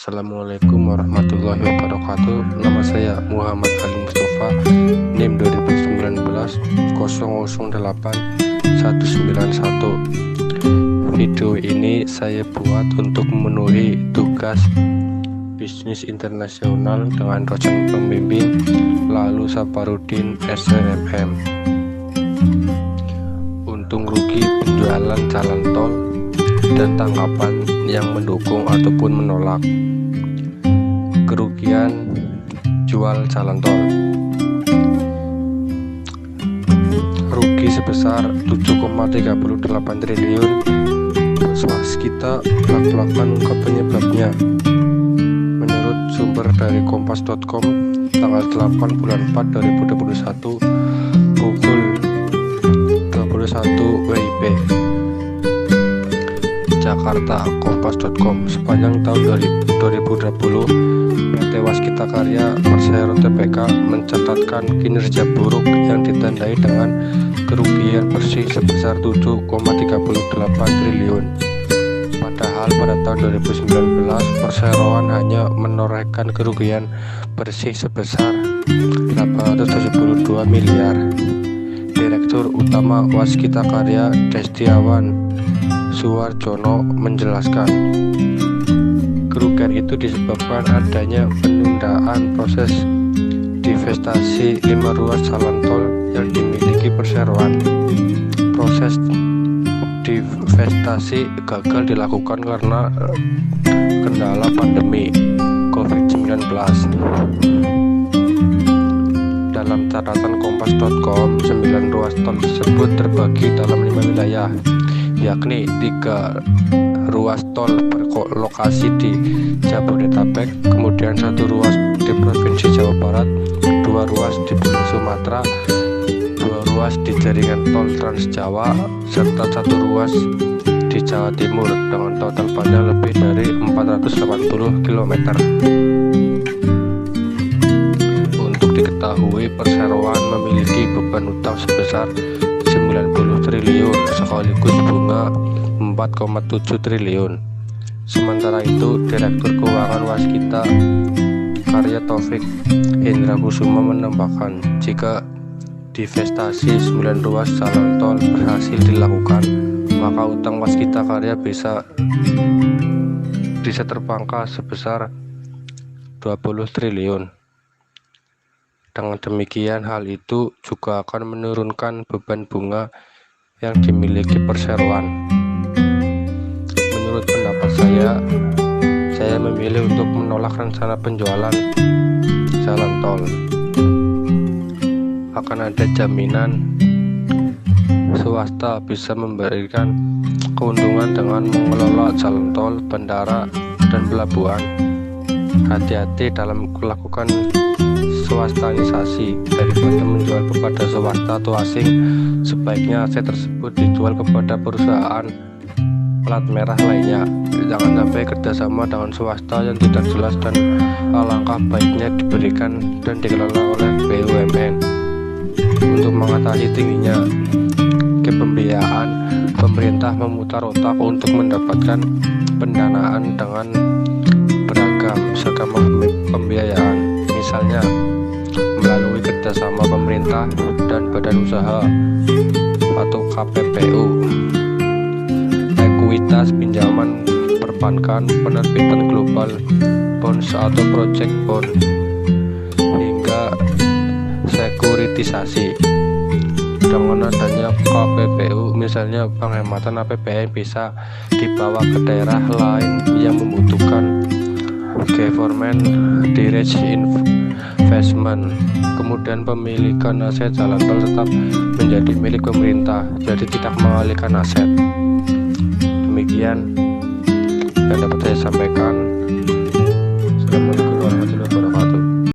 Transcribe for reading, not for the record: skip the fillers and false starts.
Assalamualaikum warahmatullahi wabarakatuh. Nama saya Muhammad Ali Mustafa, NIM 2019 008 191. Video ini saya buat untuk memenuhi tugas bisnis internasional dengan dosen pembimbing Lalu Saparudin SNMM. Untung rugi penjualan jalan tol dan tanggapan yang mendukung ataupun menolak. Kerugian jual jalan tol, rugi sebesar 7,38 triliun. Waskita belak-belakan ungkap penyebabnya. Menurut sumber dari kompas.com tanggal 8 bulan 4 2021 pukul 21 WIB, Jakarta. Kompas.com. Sepanjang tahun 2020 PT Waskita Karya Persero Tbk mencatatkan kinerja buruk yang ditandai dengan kerugian bersih sebesar 7,38 triliun. Padahal pada tahun 2019 perseroan hanya menorehkan kerugian bersih sebesar 872 miliar. Direktur Utama Waskita Karya Destiawan Suwarjono menjelaskan, kerugian itu disebabkan adanya penundaan proses divestasi 5 ruas jalan tol yang dimiliki perseroan. Proses divestasi gagal dilakukan karena kendala pandemi COVID-19. Dalam catatan kompas.com, 9 ruas tol tersebut terbagi dalam 5 wilayah, yakni 3 ruas tol berlokasi di Jabodetabek, kemudian 1 ruas di Provinsi Jawa Barat, 2 ruas di Pulau Sumatera, 2 ruas di jaringan tol Trans Jawa, serta 1 ruas di Jawa Timur dengan total panjang lebih dari 480 km. Untuk diketahui, perseroan memiliki beban utang sebesar 90 triliun sekaligus bunga 4,7 triliun. Sementara itu, Direktur Keuangan Waskita Karya Taufik Indra Kusuma menambahkan, jika divestasi 9 ruas jalan tol berhasil dilakukan, maka utang Waskita Karya bisa terpangkas sebesar 20 triliun. Dengan demikian, hal itu juga akan menurunkan beban bunga yang dimiliki perseroan. Menurut pendapat saya memilih untuk menolak rencana penjualan jalan tol. Akan ada jaminan swasta bisa memberikan keuntungan dengan mengelola jalan tol, bandara, dan pelabuhan. Hati-hati dalam melakukan swastanisasi. Daripada menjual kepada swasta atau asing, sebaiknya aset tersebut dijual kepada perusahaan plat merah lainnya. Jangan sampai kerjasama dengan swasta yang tidak jelas, dan alangkah baiknya diberikan dan dikelola oleh BUMN. Untuk mengatasi tingginya kepembiayaan, pemerintah memutar otak untuk mendapatkan pendanaan dengan beragam skema pembiayaan, misalnya melalui kerjasama pemerintah dan badan usaha atau KPPU, ekuitas pinjaman perbankan, penerbitan global bonds atau project bond, hingga sekuritisasi. Dengan adanya KPPU, misalnya penghematan APBN bisa dibawa ke daerah lain yang membutuhkan. Government direct investment. Kemudian pemilikan aset jalan tol tetap menjadi milik pemerintah, jadi tidak mengalihkan aset. Demikian yang dapat saya sampaikan.